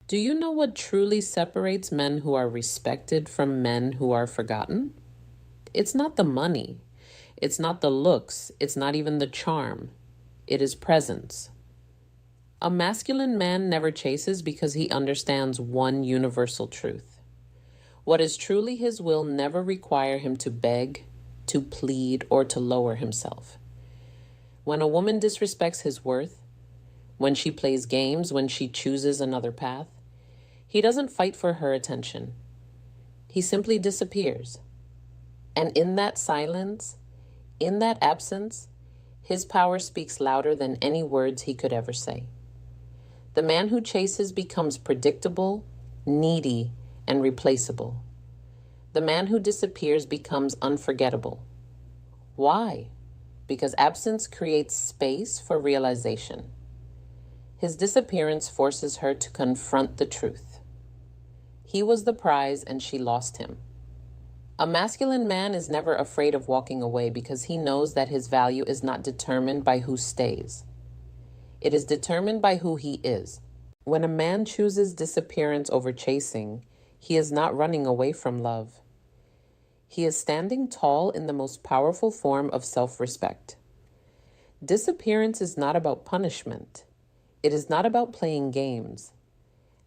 Do you know what truly separates men who are respected from men who are forgotten? It's not the money. It's not the looks. It's not even the charm. It is presence. A masculine man never chases because he understands one universal truth. What is truly his will never require him to beg, to plead, or to lower himself. When a woman disrespects his worth, when she plays games, when she chooses another path, he doesn't fight for her attention. He simply disappears. And in that silence, in that absence, his power speaks louder than any words he could ever say. The man who chases becomes predictable, needy, and replaceable. The man who disappears becomes unforgettable. Why? Because absence creates space for realization. His disappearance forces her to confront the truth. He was the prize and she lost him. A masculine man is never afraid of walking away because he knows that his value is not determined by who stays. It is determined by who he is. When a man chooses disappearance over chasing, he is not running away from love. He is standing tall in the most powerful form of self-respect. Disappearance is not about punishment. It is not about playing games.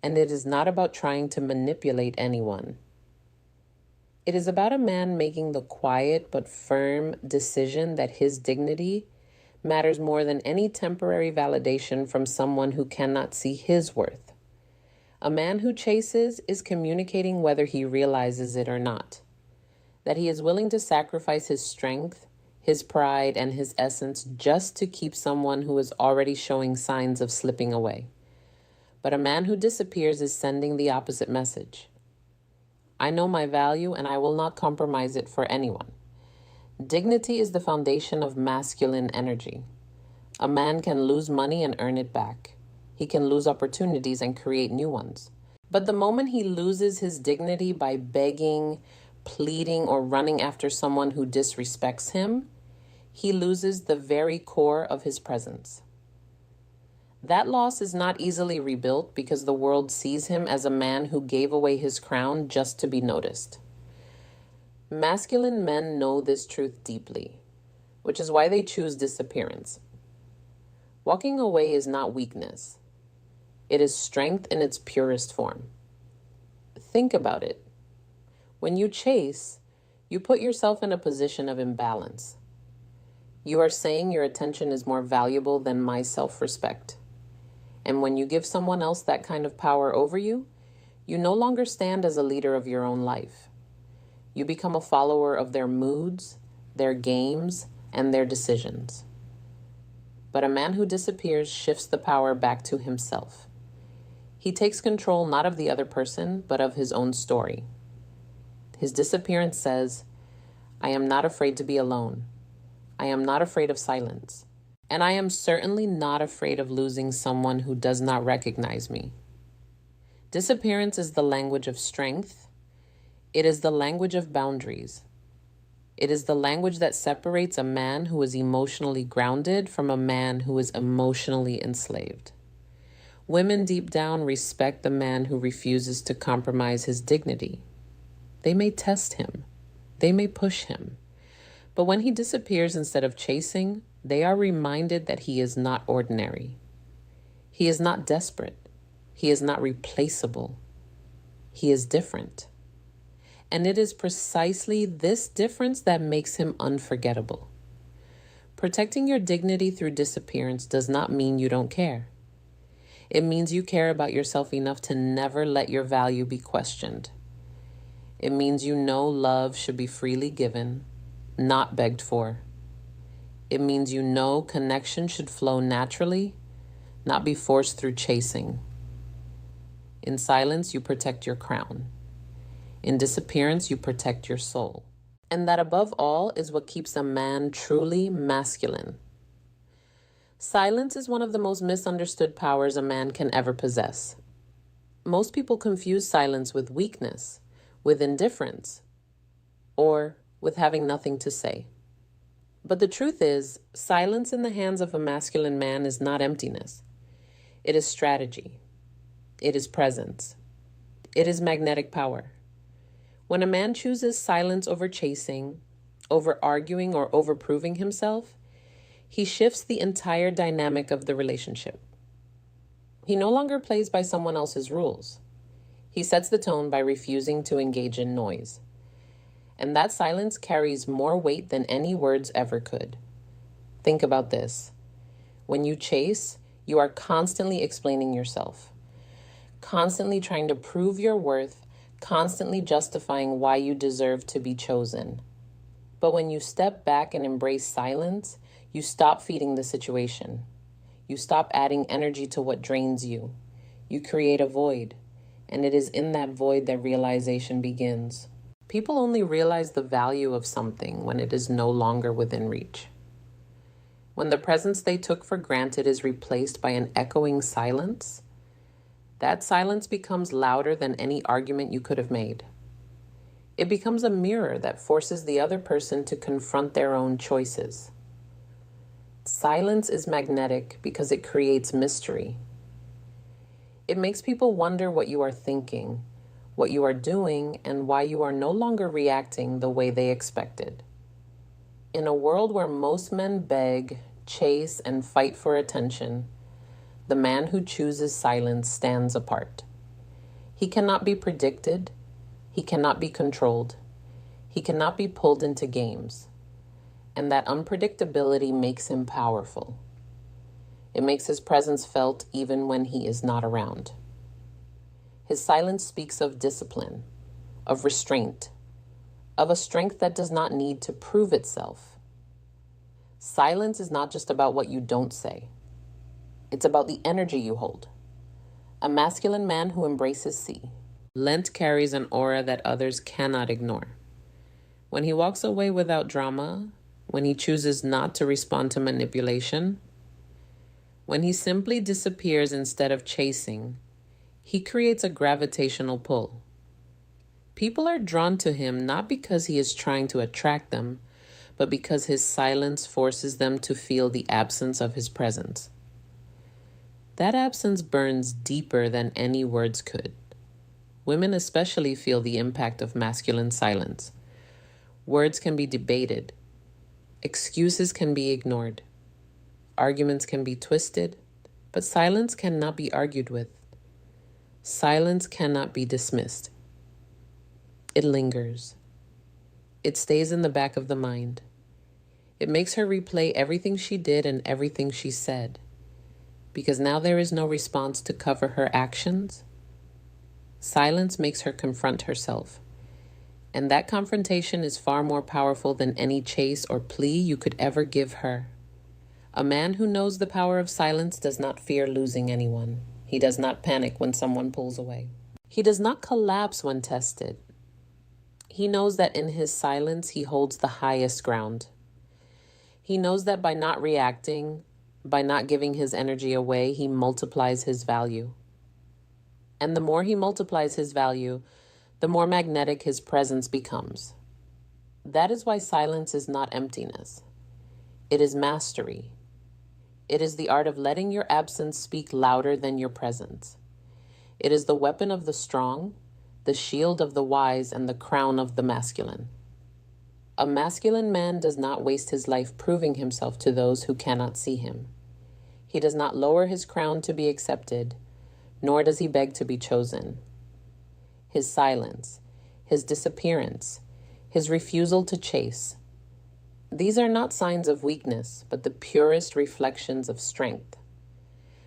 And it is not about trying to manipulate anyone. It is about a man making the quiet but firm decision that his dignity matters more than any temporary validation from someone who cannot see his worth. A man who chases is communicating whether he realizes it or not, that he is willing to sacrifice his strength, his pride, and his essence just to keep someone who is already showing signs of slipping away. But a man who disappears is sending the opposite message. I know my value and I will not compromise it for anyone. Dignity is the foundation of masculine energy. A man can lose money and earn it back. He can lose opportunities and create new ones. But the moment he loses his dignity by begging, pleading, or running after someone who disrespects him, he loses the very core of his presence. That loss is not easily rebuilt because the world sees him as a man who gave away his crown just to be noticed. Masculine men know this truth deeply, which is why they choose disappearance. Walking away is not weakness. It is strength in its purest form. Think about it. When you chase, you put yourself in a position of imbalance. You are saying your attention is more valuable than my self-respect. And when you give someone else that kind of power over you, you no longer stand as a leader of your own life. You become a follower of their moods, their games, and their decisions. But a man who disappears shifts the power back to himself. He takes control not of the other person, but of his own story. His disappearance says, I am not afraid to be alone. I am not afraid of silence. And I am certainly not afraid of losing someone who does not recognize me. Disappearance is the language of strength. It is the language of boundaries. It is the language that separates a man who is emotionally grounded from a man who is emotionally enslaved. Women deep down respect the man who refuses to compromise his dignity. They may test him. They may push him. But when he disappears instead of chasing, they are reminded that he is not ordinary. He is not desperate. He is not replaceable. He is different. And it is precisely this difference that makes him unforgettable. Protecting your dignity through disappearance does not mean you don't care. It means you care about yourself enough to never let your value be questioned. It means you know love should be freely given, not begged for. It means you know connection should flow naturally, not be forced through chasing. In silence, you protect your crown. In disappearance, you protect your soul. And that above all is what keeps a man truly masculine. Silence is one of the most misunderstood powers a man can ever possess. Most people confuse silence with weakness, with indifference, or with having nothing to say. But the truth is, silence in the hands of a masculine man is not emptiness. It is strategy. It is presence. It is magnetic power. When a man chooses silence over chasing, over arguing, or over proving himself, he shifts the entire dynamic of the relationship. He no longer plays by someone else's rules. He sets the tone by refusing to engage in noise. And that silence carries more weight than any words ever could. Think about this. When you chase, you are constantly explaining yourself, constantly trying to prove your worth, constantly justifying why you deserve to be chosen. But when you step back and embrace silence, you stop feeding the situation. You stop adding energy to what drains you. You create a void, and it is in that void that realization begins. People only realize the value of something when it is no longer within reach. When the presence they took for granted is replaced by an echoing silence, that silence becomes louder than any argument you could have made. It becomes a mirror that forces the other person to confront their own choices. Silence is magnetic because it creates mystery. It makes people wonder what you are thinking, what you are doing, and why you are no longer reacting the way they expected. In a world where most men beg, chase, and fight for attention, the man who chooses silence stands apart. He cannot be predicted. He cannot be controlled. He cannot be pulled into games. And that unpredictability makes him powerful. It makes his presence felt even when he is not around. His silence speaks of discipline, of restraint, of a strength that does not need to prove itself. Silence is not just about what you don't say. It's about the energy you hold. A masculine man who embraces sea. Lent carries an aura that others cannot ignore. When he walks away without drama, when he chooses not to respond to manipulation, when he simply disappears instead of chasing, he creates a gravitational pull. People are drawn to him not because he is trying to attract them, but because his silence forces them to feel the absence of his presence. That absence burns deeper than any words could. Women especially feel the impact of masculine silence. Words can be debated. Excuses can be ignored. Arguments can be twisted, but silence cannot be argued with. Silence cannot be dismissed. It lingers. It stays in the back of the mind. It makes her replay everything she did and everything she said, because now there is no response to cover her actions. Silence makes her confront herself. And that confrontation is far more powerful than any chase or plea you could ever give her. A man who knows the power of silence does not fear losing anyone. He does not panic when someone pulls away. He does not collapse when tested. He knows that in his silence, he holds the highest ground. He knows that by not reacting, by not giving his energy away, he multiplies his value. And the more he multiplies his value, the more magnetic his presence becomes. That is why silence is not emptiness. It is mastery. It is the art of letting your absence speak louder than your presence. It is the weapon of the strong, the shield of the wise, and the crown of the masculine. A masculine man does not waste his life proving himself to those who cannot see him. He does not lower his crown to be accepted, nor does he beg to be chosen. His silence, his disappearance, his refusal to chase, these are not signs of weakness, but the purest reflections of strength.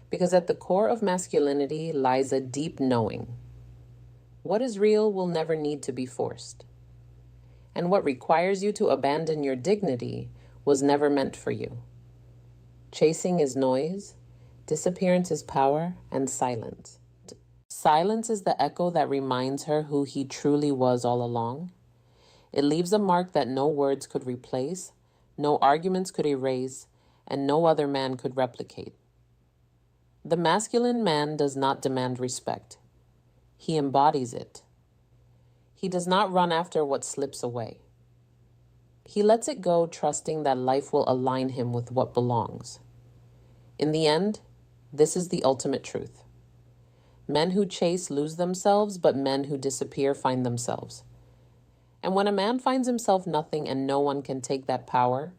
Because at the core of masculinity lies a deep knowing. What is real will never need to be forced. And what requires you to abandon your dignity was never meant for you. Chasing is noise, disappearance is power, and silence. Silence is the echo that reminds her who he truly was all along. It leaves a mark that no words could replace, no arguments could erase, and no other man could replicate. The masculine man does not demand respect. He embodies it. He does not run after what slips away. He lets it go, trusting that life will align him with what belongs. In the end, this is the ultimate truth. Men who chase lose themselves, but men who disappear find themselves. And when a man finds himself nothing and no one can take that power,